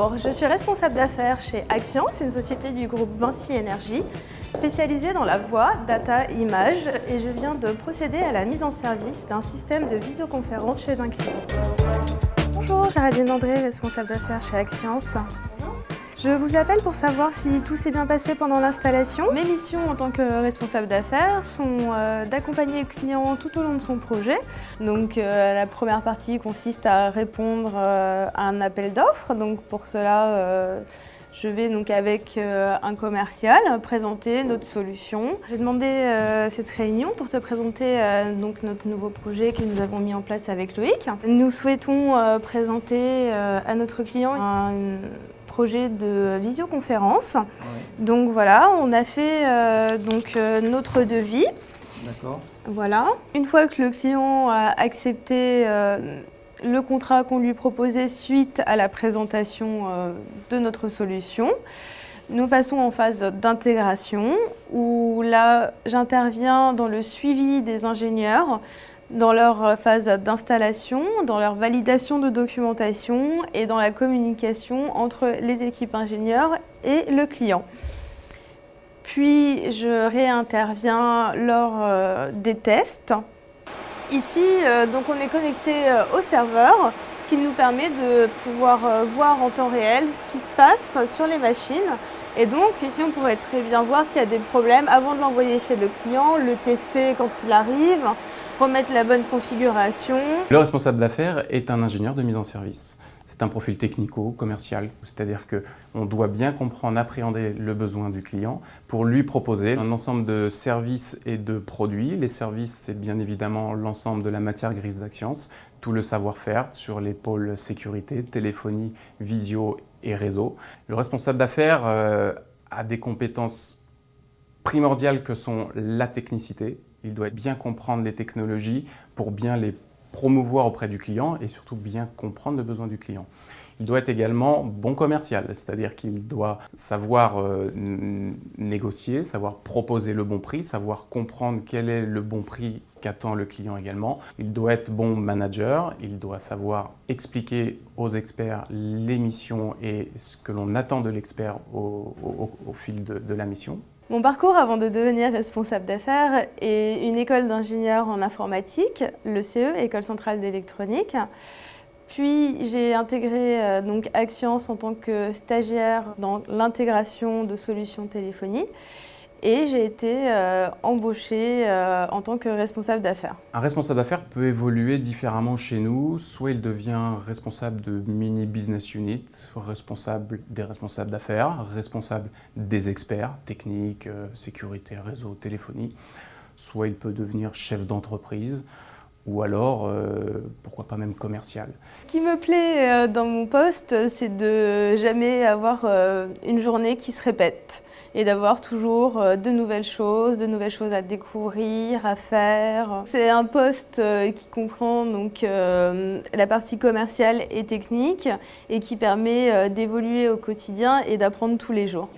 Bonjour, je suis responsable d'affaires chez Axians, une société du groupe Vinci Énergie, spécialisée dans la voix, data, image, et je viens de procéder à la mise en service d'un système de visioconférence chez un client. Bonjour, Géraldine André, responsable d'affaires chez Axians. Je vous appelle pour savoir si tout s'est bien passé pendant l'installation. Mes missions en tant que responsable d'affaires sont d'accompagner le client tout au long de son projet. Donc la première partie consiste à répondre à un appel d'offres. Donc pour cela, je vais donc avec un commercial présenter notre solution. J'ai demandé cette réunion pour te présenter donc notre nouveau projet que nous avons mis en place avec Loïc. Nous souhaitons présenter à notre client un projet de visioconférence. Oui. Donc voilà, on a fait notre devis. D'accord. Voilà. Une fois que le client a accepté le contrat qu'on lui proposait suite à la présentation de notre solution, nous passons en phase d'intégration où là, j'interviens dans le suivi des ingénieurs, dans leur phase d'installation, dans leur validation de documentation et dans la communication entre les équipes ingénieurs et le client. Puis je réinterviens lors des tests. Ici, donc on est connecté au serveur, ce qui nous permet de pouvoir voir en temps réel ce qui se passe sur les machines. Et donc ici, on pourrait très bien voir s'il y a des problèmes avant de l'envoyer chez le client, le tester quand il arrive, remettre la bonne configuration. Le responsable d'affaires est un ingénieur de mise en service. C'est un profil technico-commercial, c'est-à-dire qu'on doit bien comprendre, appréhender le besoin du client pour lui proposer un ensemble de services et de produits. Les services, c'est bien évidemment l'ensemble de la matière grise d'Axians, tout le savoir-faire sur les pôles sécurité, téléphonie, visio et réseau. Le responsable d'affaires a des compétences primordiales que sont la technicité. Il doit bien comprendre les technologies pour bien les promouvoir auprès du client et surtout bien comprendre le besoin du client. Il doit être également bon commercial, c'est-à-dire qu'il doit savoir négocier, savoir proposer le bon prix, savoir comprendre quel est le bon prix qu'attend le client également. Il doit être bon manager, il doit savoir expliquer aux experts les missions et ce que l'on attend de l'expert au fil de la mission. Mon parcours avant de devenir responsable d'affaires est une école d'ingénieur en informatique, le CE, École centrale d'électronique. Puis j'ai intégré donc Axians en tant que stagiaire dans l'intégration de solutions téléphonie et j'ai été embauchée en tant que responsable d'affaires. Un responsable d'affaires peut évoluer différemment chez nous, soit il devient responsable de mini business unit, responsable des responsables d'affaires, responsable des experts techniques, sécurité, réseau, téléphonie, soit il peut devenir chef d'entreprise, ou alors, pourquoi pas même commercial. Ce qui me plaît dans mon poste, c'est de jamais avoir une journée qui se répète et d'avoir toujours de nouvelles choses à découvrir, à faire. C'est un poste qui comprend donc la partie commerciale et technique et qui permet d'évoluer au quotidien et d'apprendre tous les jours.